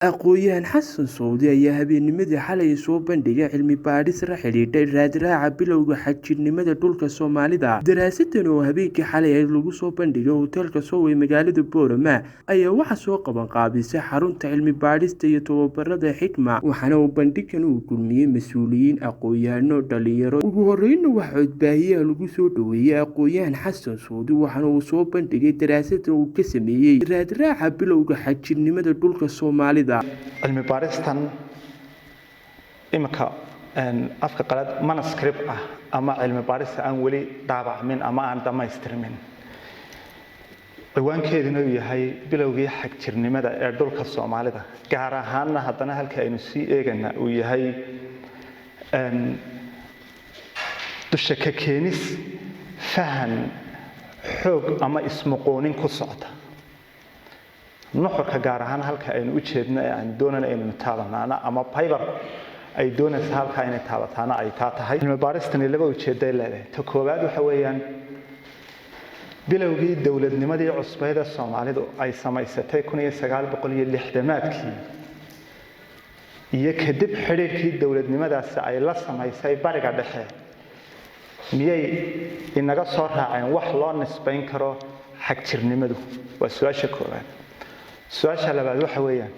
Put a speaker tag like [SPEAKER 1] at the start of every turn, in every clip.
[SPEAKER 1] Aqoonyahan Xasan Sowdi ayaa habeennimadii xalay soo bandhigay cilmi baadhis la xiriirta raadraaca bilowga xagjirnimada dhulka Soomaalida. Daraasadan oo habeenkii xalay lagu soo bandhigay hoteelka Sow ee magaalada Boorama ayaa waxaa soo qaban qaabisay xarunta cilmi baadhista iyo tababarada Xikma, waxaana uu bandhigan u kulmiyey mas'uuliyiin, aqoonyahano, dhalinyaro. Ugu horreynna waxaa codbaahiyaha lagu soo dhaweeyay aqoonyahan Xasan Sowdi, waxaana uu soo bandhigay daraasadan uu ka sameeyey raadraaca bilowga xagjirnimada dhulka Soomaalida.
[SPEAKER 2] cilmi baaristan imika afka qalad manuscript ah ama cilmi baarista aan weli daabacmin ama aan dhamaystirmin ciwaankeeduna uu yahay bilowgii xagjirnimada ee dhulka Soomaalida, gaar ahaanna haddana halka aynu sii eegana uu yahay dusha ka keenis fahan xoog ama ismuqoonin ku socda nuxurka gaar ahaan halka aynu u jeedno ee aan doonayno inaynu taabanaana ama fiber ay doonayso halka inay taabataana ay tahay cilmi baaristani laba ujeedo ay leedahay. Ta koowaad waxa weeyaan bilowgii dawladnimadii cusbeed ee Soomaalidu ay samaysatay 1960maadkii iyo kadib xiriirkii dawladnimadaas ay la samaysay bariga dhexe miyay inaga soo raaceen wax loo nisbayn karo xagjirnimadu? waa su'aasha koowaad. su'aasha labaad waxa weeyaan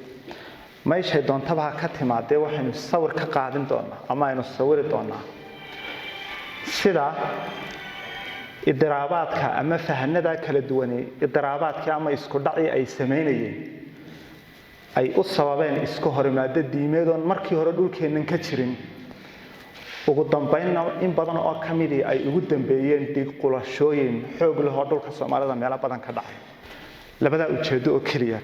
[SPEAKER 2] meeshay doontaba ka timaadee waxaynu sawir ka qaadin doonaa ama aynu sawiri doonaa sida idraabaadka ama fahanada kala duwan idraabaadka ama isku dhaci ay sameynayeen ay u sababeen isku horimaado diimeedoon markii hore dhulkeennan ka jirin, ugu dambeynna in badan oo ka midii ay ugu dambeeyeen dhiig qulashooyin xoog leh oo dhulka Soomaalida meelo badan ka dhacay. labada ujeedo oo kaliya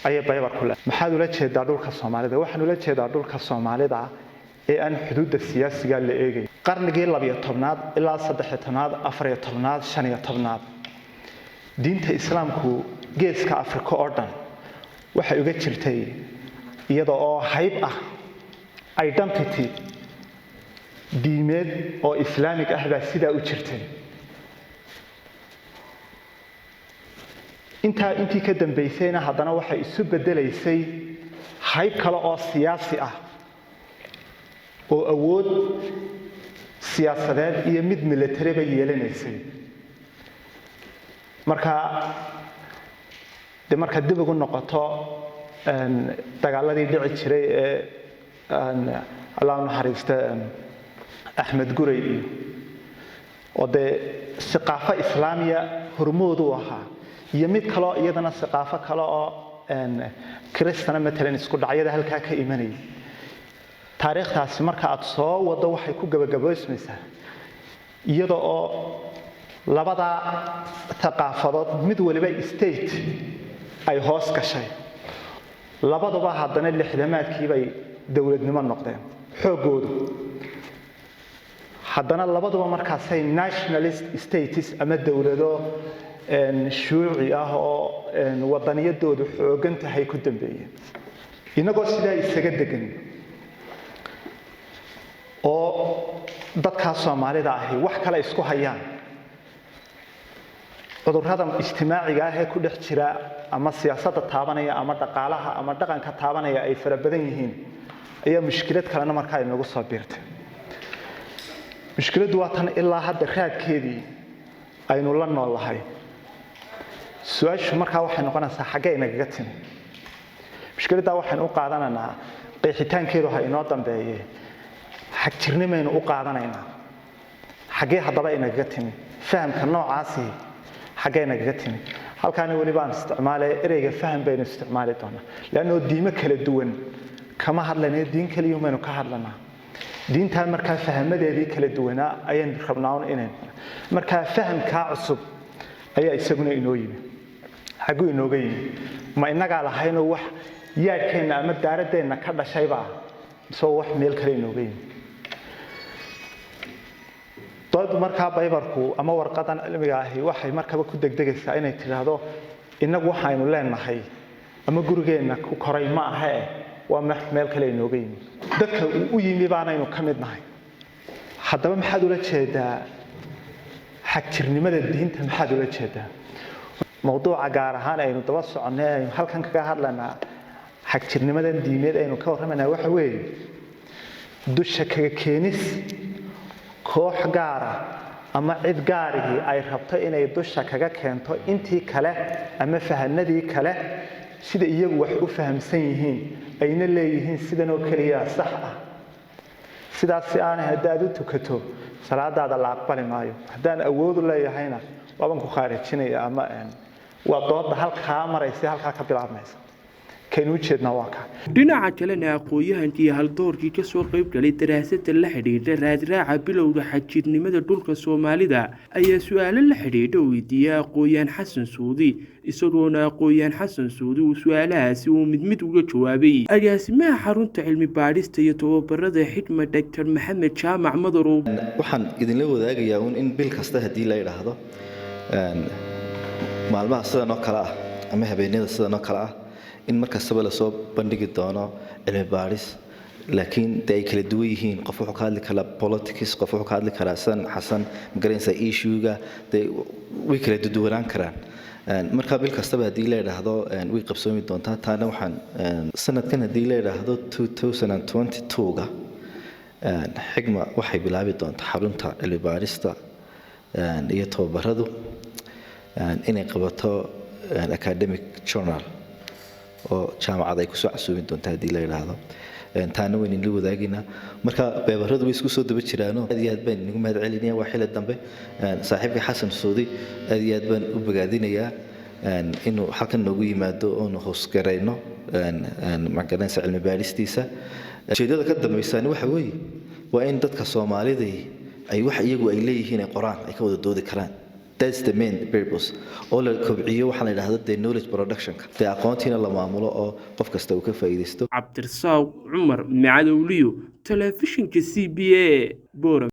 [SPEAKER 2] ayay baybar ku leedahay. maxaad ula jeedaa dhulka Soomaalida? waxaan ula jeedaa dhulka Soomaalida ee aan xuduudda siyaasiga la eegay qarnigii 12aad ilaa 13aad 14aad 15aad diinta islaamku geeska Afrika oo dhan waxay uga jirtay iyada oo hayb ah identity diimeed oo islaamig ah baa sidaa u jirtay. intii ka dambeysayna haddana waxay isu bedelaysay hayb kale oo siyaasi ah oo awood siyaasadeed iyo mid military ba yeelanaysay. marka dib ugu noqoto dagaaladii dhici jiray ee Allah naxariista Axmed Gurey oo thaqaafa islaamiya hormood u ahaa iyo mid kale iyadana thaqaafo kale oo Kristana matalan isku dhacyada halka ka imanay. taariikhdaasi marka aad soo wado waxay ku gabagaboysmaysaa iyada oo labada thaqaafadood mid waliba state ay hoos gashay, labaduba haddana 60maadkii bay dawladnimo noqdeen xoogoodu. haddana labaduba markaasay nationalist states ama dawlado shuuci ah oo wadaniyadoodu xoogan tahay ku dambeeyeen. inagoo sidaa isaga degan oo dadka Soomaalida ahi wax kale isku hayaan, cudurrada ijtimaaciga ah ee ku dhex jira ama siyaasadda taabanaya ama dhaqaalaha ama dhaqanka taabanaya ay fara badan yihiin ayaa mushkilad kalena markaa inagu soo biirtay. mushkiladdu waa tan ilaa hadda raadkeedii aynu la noolahay. su'aashu markaa waxay noqonaysaa xaggee inaga timi mushkiladda? waxaan u qaadanaynaa qeexitaankeedu ha inoo dambeeyay xagjirnimaynu u qaadanaynaa. xaggee haddaba inaga timi fahamka noocaasi? xaggee inaga timi? halkaana weli baan isticmaalay ereyga faham baynu isticmaali doonaa, laannoo diimo kala duwan kama hadlayno, diin kaliya maynu ka hadlanaa. diintaa markaa fahamadeedii kala duwanaa ayaan rabnaa inaan markaa fahamkaa cusub ayaa isaguna inoo yimi. xaguu inooga yimi? ma inagaa lahaynoo wax yaadhkeenna ama daaradeenna ka dhashayba soo wax meel kale inooga yimi? dood markaa baybarku ama warqadan cilmiga ahi waxay markaba ku degdegaysaa inay tiraahdo inagu waxaynu leenahay ama gurigeenna ku koray ma aha waa meel kale inooga yimi. dadka u yimi baanaynu ka mid nahay. haddaba maxaad ula jeedaa xagjirnimada diinta? maxaad ula jeedaa? mawduuca gaar ahaan aynu daba soconay halkan kaga hadlanaa xagjirnimadan diimeed aynu ka warramaynaa waxa weeye dusha kaga keenis koox gaara ama cid gaarihii ay rabto inay dusha kaga keento intii kale ama fahanadii kale sida iyagu wax u fahamsan yihiin ayna leeyihiin sidan oo kaliya sax ah sidaas si aan haddaad u tukato salaadaada la aqbali maayo haddaan awood u leeyahayna waaban ku khaarijinaya ama waa dooda halkaa maraysa halkaa ka bilaabmaysa kaynu jeednaa waa ka
[SPEAKER 1] dhinaca kalena aqoon-yahankii haldoorkii ka soo qayb galay daraasada la xidhiidha raadraaca bilowga xagjirnimada dhulka Soomaalida ayaa su'aalo la xidhiidha weydiiyay aqoon-yahan Xasan Suudi isagoona aqoon-yahan Xasan Suudi uu su'aalahaasi uu mid uga jawaabay agaasimaha xarunta cilmi baadhista iyo tababarada xikmad Dr. Maxamed Jaamac Madarow
[SPEAKER 3] waxaan idinla wadaagayaa in bil kasta hadii la yiraahdo maalmaha sidan oo kala ah ama habeenada sidan oo kala ah in markastaba la soo bandhigi doono cilmi baadhis laakiin ay kala duwan yihiin qof wuxuu ka hadli karaa politics qof wuxuu ka hadli karaa xasan magaranaysa issue-ga way kala duwanaan karaan marka bil kastaba hadii la yiraahdo way qabsoomi doontaa taana waxaan sanadkan hadii la yiraahdo 2022ga xigma waxay bilaabi doontaa xarunta cilmi baadhista iyo tababaradu inay qabato academic journal oo jaamacad ay ku soo casuumi doontaa hadii la yiraahdo taana weyn la wadaagina marka beebaradu way isku soo daba jiraan aad iyo aad baan ugu mahad celinayaa waa xilli dambe saaxiibka Xasan Suudi aad iyo aad baan u bogaadinayaa inuu halkan noogu yimaado oo noo hoos gareyno magaranaysa cilmi baadhistiisa jeedada ka dambeysana waxa weeye waa in dadka Soomaalida ay wax iyagu ay leeyihiin ay qoraan ay ka wada doodi karaan that's the main purpose oo la kobciyo waxa la yiraahdo the knowledge production ka aqoontiina la maamulo oo qof kasta uu ka faa'iideysto
[SPEAKER 1] Cabdirsaaq Cumar Macadowliyo telefishinka CBA Bora